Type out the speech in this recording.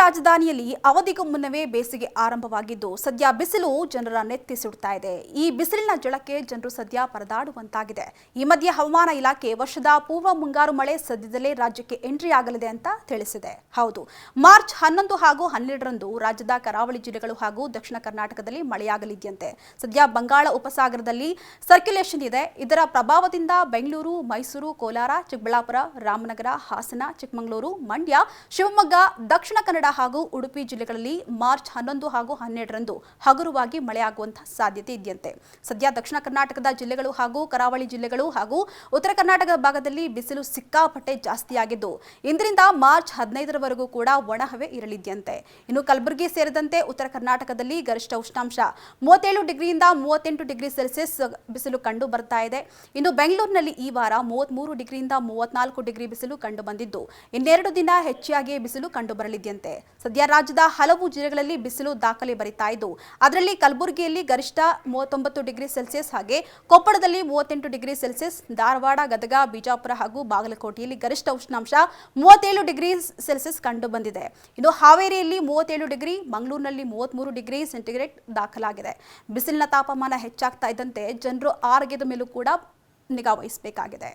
ರಾಜಧಾನಿಯಲ್ಲಿ ಅವಧಿಗೂ ಮುನ್ನವೇ ಬೇಸಿಗೆ ಆರಂಭವಾಗಿದ್ದು ಸದ್ಯ ಬಿಸಿಲು ಜನರ ನೆತ್ತಿ ಸುಡ್ತಾ ಇದೆ. ಈ ಬಿಸಿಲಿನ ಝಳಕ್ಕೆ ಜನರು ಸದ್ಯ ಪರದಾಡುವಂತಾಗಿದೆ. ಈ ಮಧ್ಯೆ ಹವಾಮಾನ ಇಲಾಖೆ ವರ್ಷದ ಪೂರ್ವ ಮುಂಗಾರು ಮಳೆ ಸದ್ಯದಲ್ಲೇ ರಾಜ್ಯಕ್ಕೆ ಎಂಟ್ರಿ ಆಗಲಿದೆ ಅಂತ ತಿಳಿಸಿದೆ. ಹೌದು, ಮಾರ್ಚ್ 11 ಹಾಗೂ 12ರಂದು ರಾಜ್ಯದ ಕರಾವಳಿ ಜಿಲ್ಲೆಗಳು ಹಾಗೂ ದಕ್ಷಿಣ ಕರ್ನಾಟಕದಲ್ಲಿ ಮಳೆಯಾಗಲಿದೆಯಂತೆ. ಸದ್ಯ ಬಂಗಾಳ ಉಪಸಾಗರದಲ್ಲಿ ಸರ್ಕ್ಯುಲೇಷನ್ ಇದೆ. ಇದರ ಪ್ರಭಾವದಿಂದ ಬೆಂಗಳೂರು, ಮೈಸೂರು, ಕೋಲಾರ, ಚಿಕ್ಕಬಳ್ಳಾಪುರ, ರಾಮನಗರ, ಹಾಸನ, ಚಿಕ್ಕಮಗಳೂರು, ಮಂಡ್ಯ, ಶಿವಮೊಗ್ಗ, ದಕ್ಷಿಣ ಕನ್ನಡ ಹಾಗೂ ಉಡುಪಿ ಜಿಲ್ಲೆಗಳಲ್ಲಿ ಮಾರ್ಚ್ 11 ಹಾಗೂ 12ರಂದು ಹಗುರವಾಗಿ ಮಳೆಯಾಗುವಂತಹ ಸಾಧ್ಯತೆ ಇದೆಯಂತೆ. ಸದ್ಯ ದಕ್ಷಿಣ ಕರ್ನಾಟಕದ ಜಿಲ್ಲೆಗಳು ಹಾಗೂ ಕರಾವಳಿ ಜಿಲ್ಲೆಗಳು ಹಾಗೂ ಉತ್ತರ ಕರ್ನಾಟಕದ ಭಾಗದಲ್ಲಿ ಬಿಸಿಲು ಸಿಕ್ಕಾಪಟ್ಟೆ ಜಾಸ್ತಿಯಾಗಿದ್ದು ಇಂದಿನಿಂದ ಮಾರ್ಚ್ 15ರವರೆಗೂ ಕೂಡ ಒಣಹವೆ ಇರಲಿದೆಯಂತೆ. ಇನ್ನು ಕಲಬುರಗಿ ಸೇರಿದಂತೆ ಉತ್ತರ ಕರ್ನಾಟಕದಲ್ಲಿ ಗರಿಷ್ಠ ಉಷ್ಣಾಂಶ 37 ಡಿಗ್ರಿಯಿಂದ 38 ಡಿಗ್ರಿ ಸೆಲ್ಸಿಯಸ್ ಬಿಸಿಲು ಕಂಡು ಬರ್ತಾ ಇದೆ. ಇನ್ನು ಬೆಂಗಳೂರಿನಲ್ಲಿ ಈ ವಾರ 33 ಡಿಗ್ರಿಯಿಂದ 34 ಡಿಗ್ರಿ ಬಿಸಿಲು ಕಂಡು ಬಂದಿದ್ದು ಇನ್ನೆರಡು ದಿನ ಹೆಚ್ಚಾಗಿ ಬಿಸಿಲು ಕಂಡು ಬರಲಿದೆಯಂತೆ. ಸದ್ಯ ರಾಜ್ಯದ ಹಲವು ಜಿಲ್ಲೆಗಳಲ್ಲಿ ಬಿಸಿಲು ದಾಖಲೆ ಬರಿತಾ ಇದ್ದು ಅದರಲ್ಲಿ ಕಲಬುರಗಿಯಲ್ಲಿ ಗರಿಷ್ಠ 39 ಡಿಗ್ರಿ ಸೆಲ್ಸಿಯಸ್ ಹಾಗೆ ಕೊಪ್ಪಳದಲ್ಲಿ 38 ಡಿಗ್ರಿ ಸೆಲ್ಸಿಯಸ್, ಧಾರವಾಡ, ಗದಗ, ಬಿಜಾಪುರ ಹಾಗೂ ಬಾಗಲಕೋಟೆಯಲ್ಲಿ ಗರಿಷ್ಠ ಉಷ್ಣಾಂಶ 37 ಡಿಗ್ರಿ ಸೆಲ್ಸಿಯಸ್ ಕಂಡು ಬಂದಿದೆ. ಇನ್ನು ಹಾವೇರಿಯಲ್ಲಿ 37 ಡಿಗ್ರಿ, ಮಂಗಳೂರಿನಲ್ಲಿ 33 ಡಿಗ್ರಿ ಸೆಂಟಿಗ್ರೇಡ್ ದಾಖಲಾಗಿದೆ. ಬಿಸಿಲಿನ ತಾಪಮಾನ ಹೆಚ್ಚಾಗ್ತಾ ಇದ್ದಂತೆ ಜನರು ಆರೋಗ್ಯದ ಮೇಲೂ ಕೂಡ ನಿಗಾ ವಹಿಸಬೇಕಾಗಿದೆ.